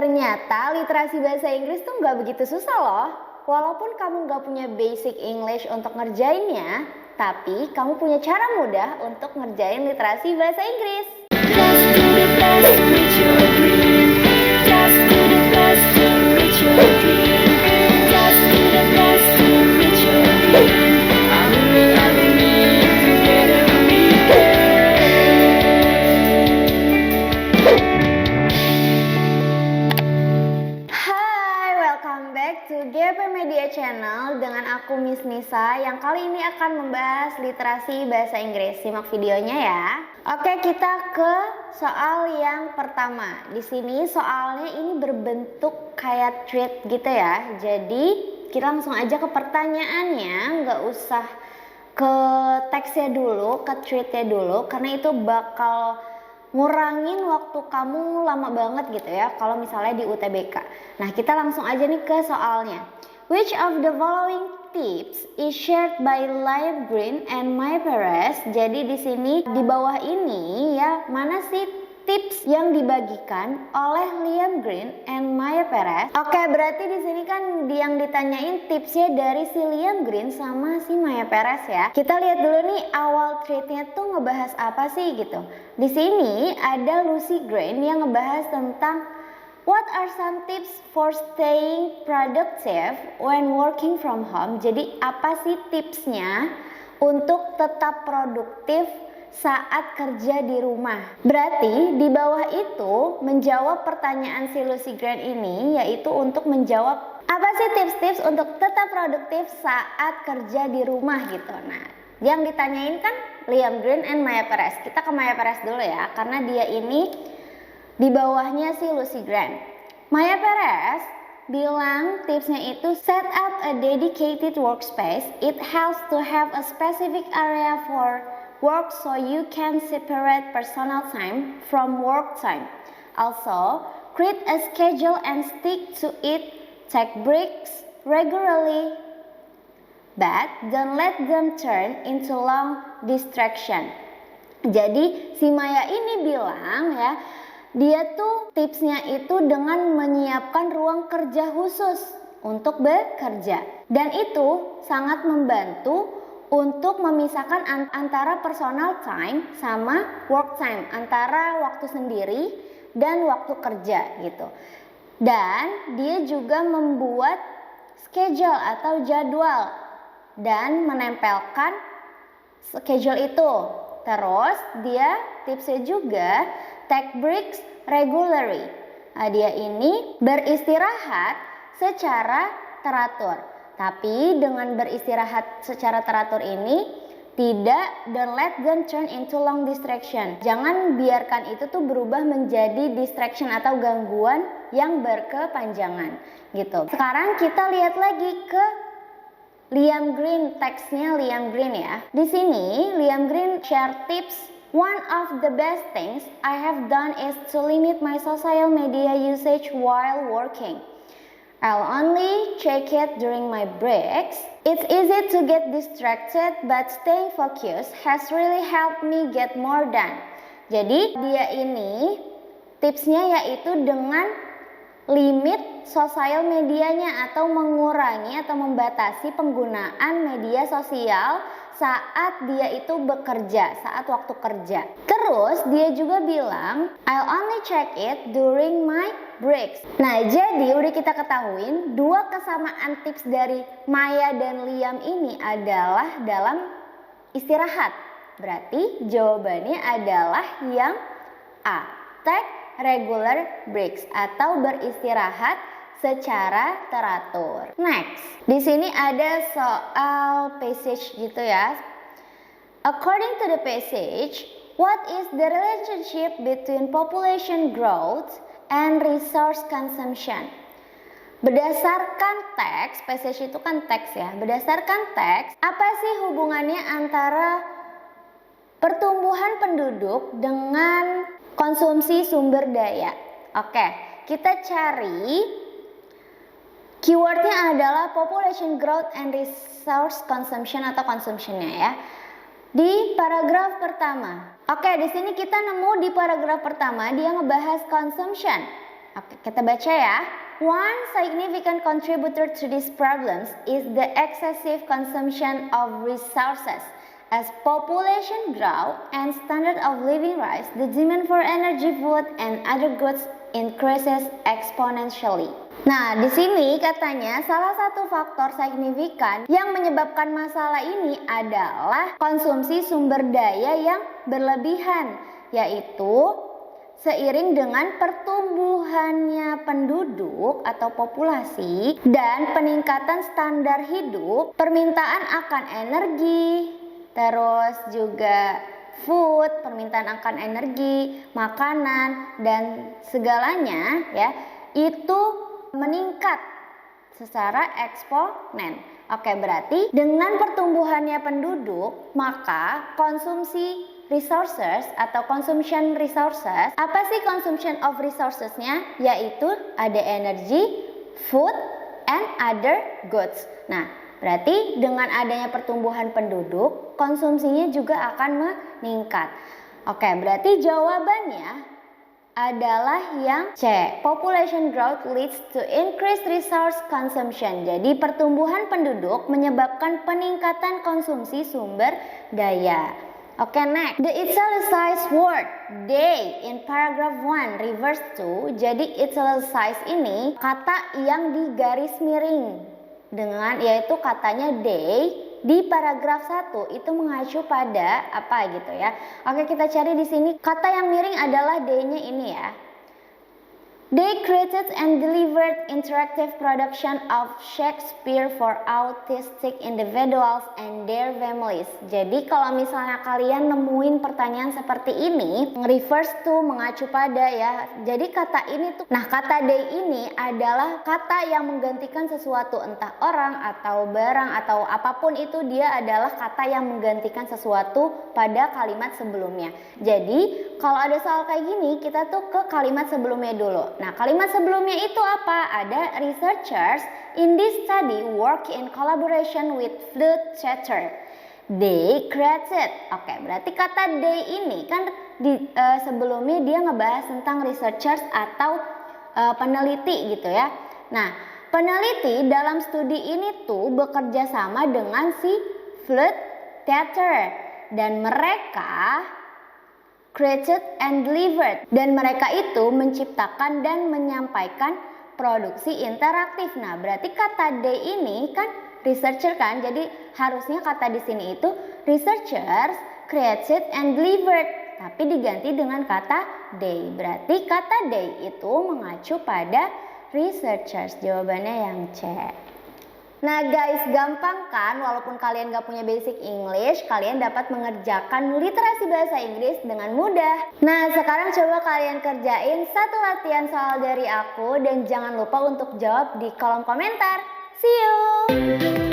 Ternyata literasi bahasa Inggris tuh nggak begitu susah loh. Walaupun kamu nggak punya basic English untuk ngerjainnya, tapi kamu punya cara mudah untuk ngerjain literasi bahasa Inggris. Just do the best to reach your dream. Just do the best to reach your dream. Just do the best to reach your dream. Together we can. Hai, welcome back to GP Media Channel dengan aku Miss Nisa yang kali ini akan membahas literasi bahasa Inggris. Simak videonya ya. Oke, kita ke soal yang pertama. Di sini soalnya ini berbentuk kayak treat gitu ya. Jadi kita langsung aja ke pertanyaannya, nggak usah ke teksnya dulu, ke treatnya dulu, karena itu bakal ngurangin waktu kamu lama banget gitu ya kalau misalnya di UTBK. Nah, kita langsung aja nih ke soalnya. Which of the following tips is shared by Liam Green and Maya Perez? Jadi di sini di bawah ini ya, mana sih tips yang dibagikan oleh Liam Green and Maya Perez? Oke, berarti di sini kan yang ditanyain tipsnya dari si Liam Green sama si Maya Perez ya. Kita lihat dulu nih awal treatnya tuh ngebahas apa sih gitu. Di sini ada Lucy Green yang ngebahas tentang what are some tips for staying productive when working from home. Jadi apa sih tipsnya untuk tetap produktif saat kerja di rumah? Berarti di bawah itu menjawab pertanyaan si Lucy Green ini, yaitu untuk menjawab apa sih tips-tips untuk tetap produktif saat kerja di rumah gitu. Nah, yang ditanyain kan Liam Green and Maya Perez. Kita ke Maya Perez dulu ya, karena dia ini di bawahnya si Lucy Green. Maya Perez bilang tipsnya itu set up a dedicated workspace. It helps to have a specific area for work so you can separate personal time from work time. Also, create a schedule and stick to it. Take breaks regularly, but don't let them turn into long distraction. Jadi si Maya ini bilang ya, dia tuh tipsnya itu dengan menyiapkan ruang kerja khusus untuk bekerja. Dan itu sangat membantu untuk memisahkan antara personal time sama work time, antara waktu sendiri dan waktu kerja gitu. Dan dia juga membuat schedule atau jadwal dan menempelkan schedule itu. Terus dia tipsnya juga take breaks regularly. Nah, dia ini beristirahat secara teratur. Tapi dengan beristirahat secara teratur ini tidak, don't let them turn into long distraction. Jangan biarkan itu tuh berubah menjadi distraction atau gangguan yang berkepanjangan gitu. Sekarang kita lihat lagi ke Liam Green, teksnya Liam Green ya. Di sini Liam Green share tips. One of the best things I have done is to limit my social media usage while working. I'll only check it during my breaks. It's easy to get distracted, but staying focused has really helped me get more done. Jadi dia ini tipsnya yaitu dengan limit sosial medianya atau mengurangi atau membatasi penggunaan media sosial saat dia itu bekerja, saat waktu kerja. Terus dia juga bilang, I'll only check it during my breaks. Nah, jadi udah kita ketahuin dua kesamaan tips dari Maya dan Liam ini adalah dalam istirahat. Berarti jawabannya adalah yang A, take regular breaks atau beristirahat secara teratur. Next, di sini ada soal passage gitu ya. According to the passage, what is the relationship between population growth and resource consumption? Berdasarkan teks, passage itu kan teks ya. Berdasarkan teks, apa sih hubungannya antara pertumbuhan penduduk dengan konsumsi sumber daya? Oke, kita cari keywordnya adalah population growth and resource consumption atau consumptionnya ya. Di paragraf pertama. Oke, di sini kita nemu di paragraf pertama dia ngebahas consumption. Oke, kita baca ya. One significant contributor to these problems is the excessive consumption of resources. As population grow and standard of living rise, the demand for energy, food, and other goods increases exponentially. Nah, di sini katanya salah satu faktor signifikan yang menyebabkan masalah ini adalah konsumsi sumber daya yang berlebihan, yaitu seiring dengan pertumbuhannya penduduk atau populasi dan peningkatan standar hidup, permintaan akan energi, terus juga food, permintaan akan energi, makanan, dan segalanya ya, itu meningkat secara eksponen. Oke, berarti dengan pertumbuhannya penduduk, maka konsumsi resources atau consumption resources, apa sih consumption of resourcesnya? Yaitu ada energy, food, and other goods. Nah, berarti dengan adanya pertumbuhan penduduk, konsumsinya juga akan meningkat. Oke, berarti jawabannya adalah yang C. Population growth leads to increased resource consumption. Jadi pertumbuhan penduduk menyebabkan peningkatan konsumsi sumber daya. Oke, next. The italicized word they in paragraph 1 refers to. Jadi italicized ini kata yang digaris miring dengan, yaitu katanya they di paragraf 1 itu mengacu pada apa gitu ya. Oke, kita cari di sini. Kata yang miring adalah they-nya ini ya. They created and delivered interactive production of Shakespeare for autistic individuals and their families. Jadi kalau misalnya kalian nemuin pertanyaan seperti ini, refers to mengacu pada ya. Jadi kata ini tuh, nah kata they ini adalah kata yang menggantikan sesuatu, entah orang atau barang atau apapun itu, dia adalah kata yang menggantikan sesuatu pada kalimat sebelumnya. Jadi kalau ada soal kayak gini, kita tuh ke kalimat sebelumnya dulu. Nah, kalimat sebelumnya itu apa? Ada researchers in this study work in collaboration with flute theater. They created. Oke, berarti kata they ini kan sebelumnya dia ngebahas tentang researchers atau peneliti gitu ya. Nah, peneliti dalam studi ini tuh bekerja sama dengan si flute theater dan mereka created and delivered, dan mereka itu menciptakan dan menyampaikan produksi interaktif. Nah, berarti kata they ini kan researcher kan, jadi harusnya kata di sini itu researchers created and delivered, tapi diganti dengan kata they. Berarti kata they itu mengacu pada researchers. Jawabannya yang C. Nah guys, gampang kan? Walaupun kalian gak punya basic English, kalian dapat mengerjakan literasi bahasa Inggris dengan mudah. Nah, sekarang coba kalian kerjain satu latihan soal dari aku dan jangan lupa untuk jawab di kolom komentar. See you!